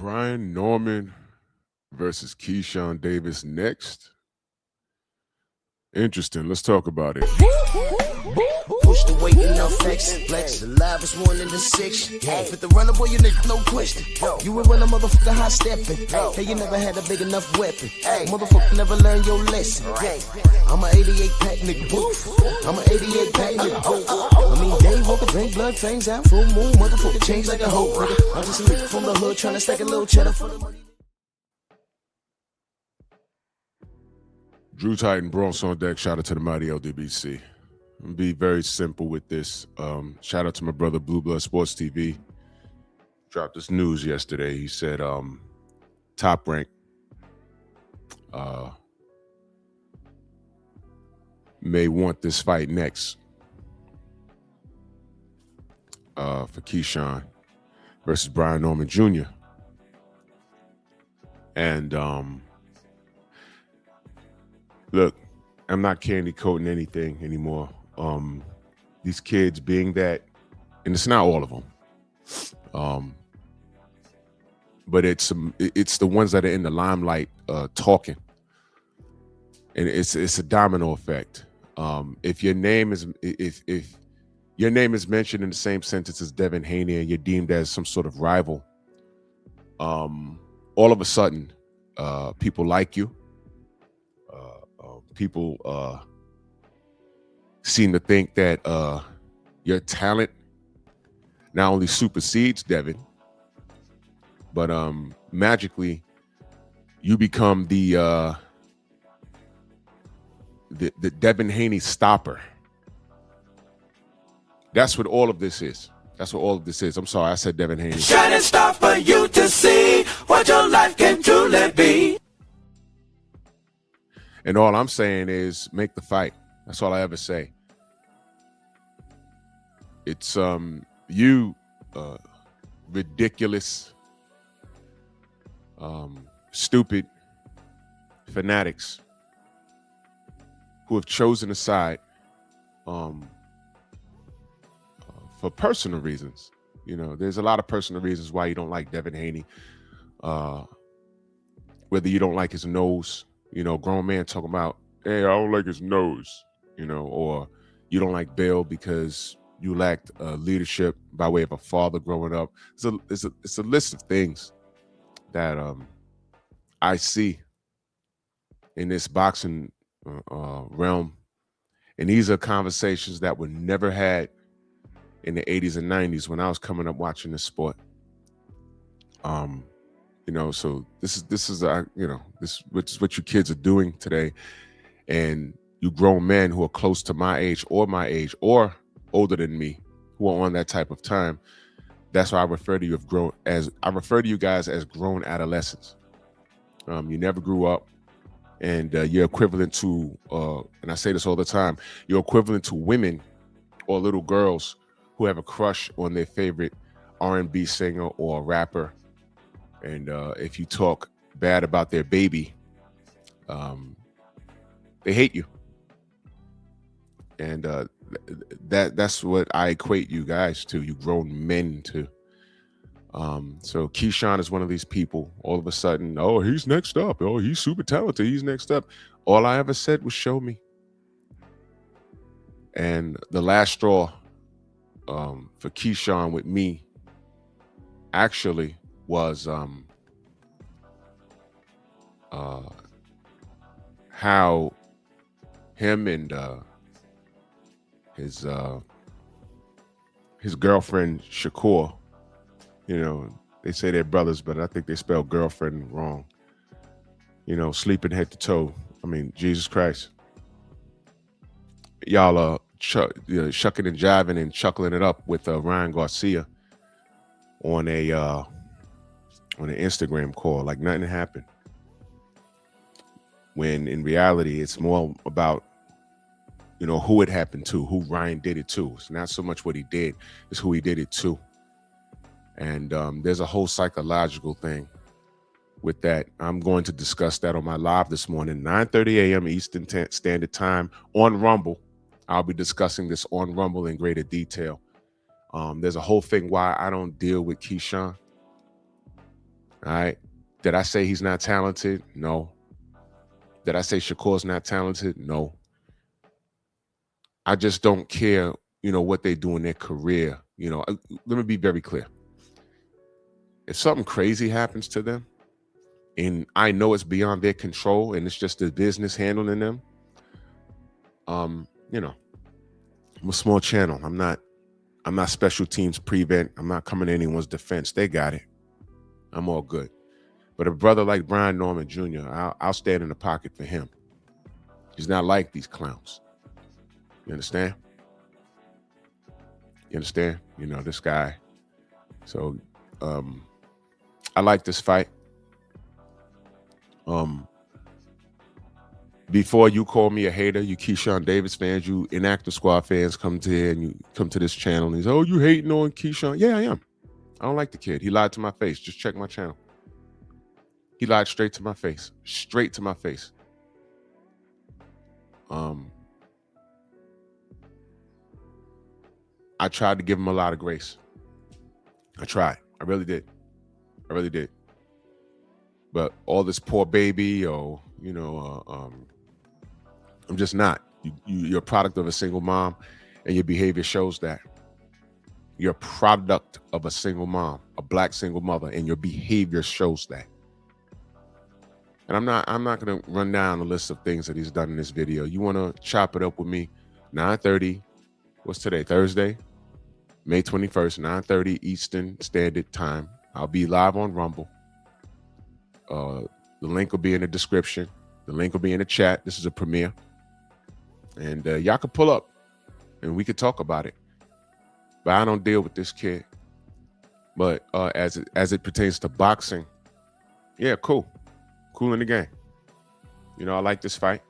Brian Norman versus Keyshawn Davis next. Interesting. Let's talk about it. Push the weight in no flex. Flex the live is 1 in the 6. Fit the runner, boy, you nigga, no question. You will run a motherfucker high stepping. Hey, you never had a big enough weapon. Motherfucker never learned your lesson. I'm a 88 pack nigga, boo. I'm a 88 pack nigga, boo. I mean, day walker, drink blood, fangs out, full moon, motherfucker change like a hoe, nigga. I'm just a nigga from the hood trying to stack a little cheddar for the money. Drew Titan, Bronx on deck. Shout out to the mighty LDBC. I'm gonna be very simple with this. Shout out to my brother Blue Blood Sports TV. Dropped this news yesterday. He said Top Rank may want this fight next for Keyshawn versus Brian Norman Jr. And look, I'm not candy coating anything anymore. These kids being that, and it's not all of them, but it's the ones that are in the limelight talking, and it's a domino effect. If your name is mentioned in the same sentence as Devin Haney and you're deemed as some sort of rival, all of a sudden, people like you. People seem to think that your talent not only supersedes Devin, but magically you become the Devin Haney stopper. That's what all of this is. That's what all of this is. I'm sorry, I said Devin Haney. Shining star for you to see what your life can truly be. And all I'm saying is make the fight. That's all I ever say. It's you ridiculous, stupid fanatics who have chosen a side for personal reasons. You know, there's a lot of personal reasons why you don't like Devin Haney. Whether you don't like his nose, you know, grown man talking about, hey, I don't like his nose, you know, or you don't like Bill because you lacked leadership by way of a father growing up. It's a list of things that I see in this boxing realm. And these are conversations that were never had in the 80s and 90s when I was coming up watching this sport. You know, so this is you know, this is what you kids are doing today, and you grown men who are close to my age or older than me, who are on that type of time. That's why I refer to you guys as grown adolescents. You never grew up, and you're equivalent to, and I say this all the time, you're equivalent to women or little girls who have a crush on their favorite R&B singer or rapper. And if you talk bad about their baby, they hate you. And that's what I equate you guys to, you grown men to. So Keyshawn is one of these people. All of a sudden, oh, he's next up. Oh, he's super talented. He's next up. All I ever said was show me. And the last straw for Keyshawn with me actually was how him and his girlfriend Shakur, you know, they say they're brothers, but I think they spell girlfriend wrong. You know, sleeping head to toe. I mean, Jesus Christ. Y'all are shucking and jiving and chuckling it up with Ryan Garcia on an Instagram call like nothing happened. When in reality, it's more about, you know, who it happened to, who Ryan did it to. It's not so much what he did, it's who he did it to. And there's a whole psychological thing with that. I'm going to discuss that on my live this morning, 9:30 a.m. Eastern Standard Time on Rumble. I'll be discussing this on Rumble in greater detail. There's a whole thing why I don't deal with Keyshawn. All right. Did I say he's not talented? No. Did I say Shakur's not talented? No. I just don't care, what they do in their career. Let me be very clear. If something crazy happens to them, and I know it's beyond their control, and it's just the business handling them, I'm a small channel. I'm not special teams prevent. I'm not coming to anyone's defense. They got it. I'm all good. But a brother like Brian Norman Jr., I'll stand in the pocket for him. He's not like these clowns. You understand? This guy. So I like this fight. Before you call me a hater, you Keyshawn Davis fans, you Inactive Squad fans come to here and you come to this channel and he's, oh, you hating on Keyshawn? Yeah, I am. I don't like the kid. He lied to my face. Just check my channel. He lied straight to my face. Straight to my face. I tried to give him a lot of grace. I tried. I really did. But all this poor baby, or I'm just not. You're a product of a single mom, and your behavior shows that. You're a product of a single mom, a black single mother, and your behavior shows that. And I'm not gonna run down the list of things that he's done in this video. You wanna chop it up with me? 9:30. What's today? Thursday, May 21st, 9:30 Eastern Standard Time. I'll be live on Rumble. The link will be in the description. The link will be in the chat. This is a premiere. And y'all can pull up and we could talk about it. But I don't deal with this kid. But as it pertains to boxing, yeah, cool. Cool in the game. I like this fight.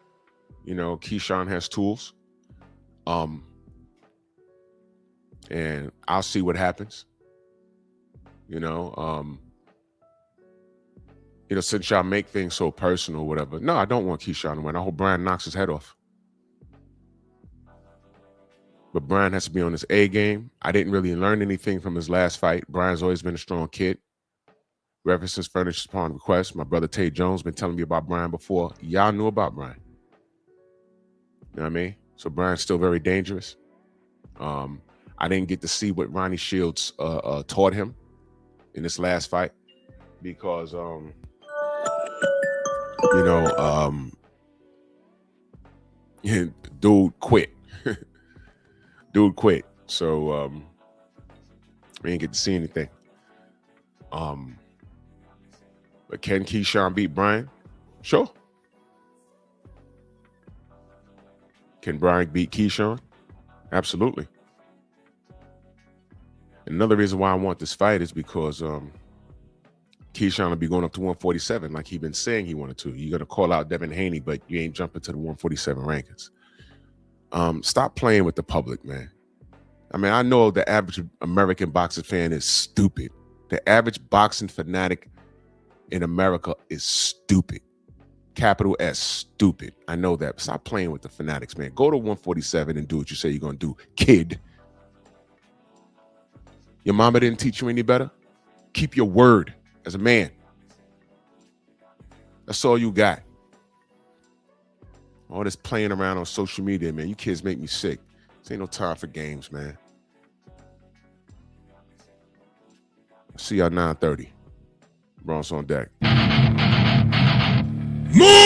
Keyshawn has tools. And I'll see what happens. Since y'all make things so personal or whatever. No, I don't want Keyshawn to win. I hope Brian knocks his head off. But Brian has to be on his A game. I didn't really learn anything from his last fight. Brian's always been a strong kid. References furnished upon request. My brother Tay Jones been telling me about Brian before. Y'all knew about Brian. You know what I mean? So Brian's still very dangerous. I didn't get to see what Ronnie Shields taught him in this last fight because, dude quit. Dude quit. So we didn't get to see anything. But can Keyshawn beat Brian? Sure. Can Brian beat Keyshawn? Absolutely. Another reason why I want this fight is because Keyshawn will be going up to 147 like he's been saying he wanted to. You're going to call out Devin Haney, but you ain't jumping to the 147 rankings. Stop playing with the public, man. I mean, I know the average American boxing fan is stupid. The average boxing fanatic in America is stupid. Capital S, stupid. I know that. But stop playing with the fanatics, man. Go to 147 and do what you say you're going to do, kid. Your mama didn't teach you any better? Keep your word as a man. That's all you got. All this playing around on social media, man. You kids make me sick. This ain't no time for games, man. See y'all 9:30. Bronx on deck. Move!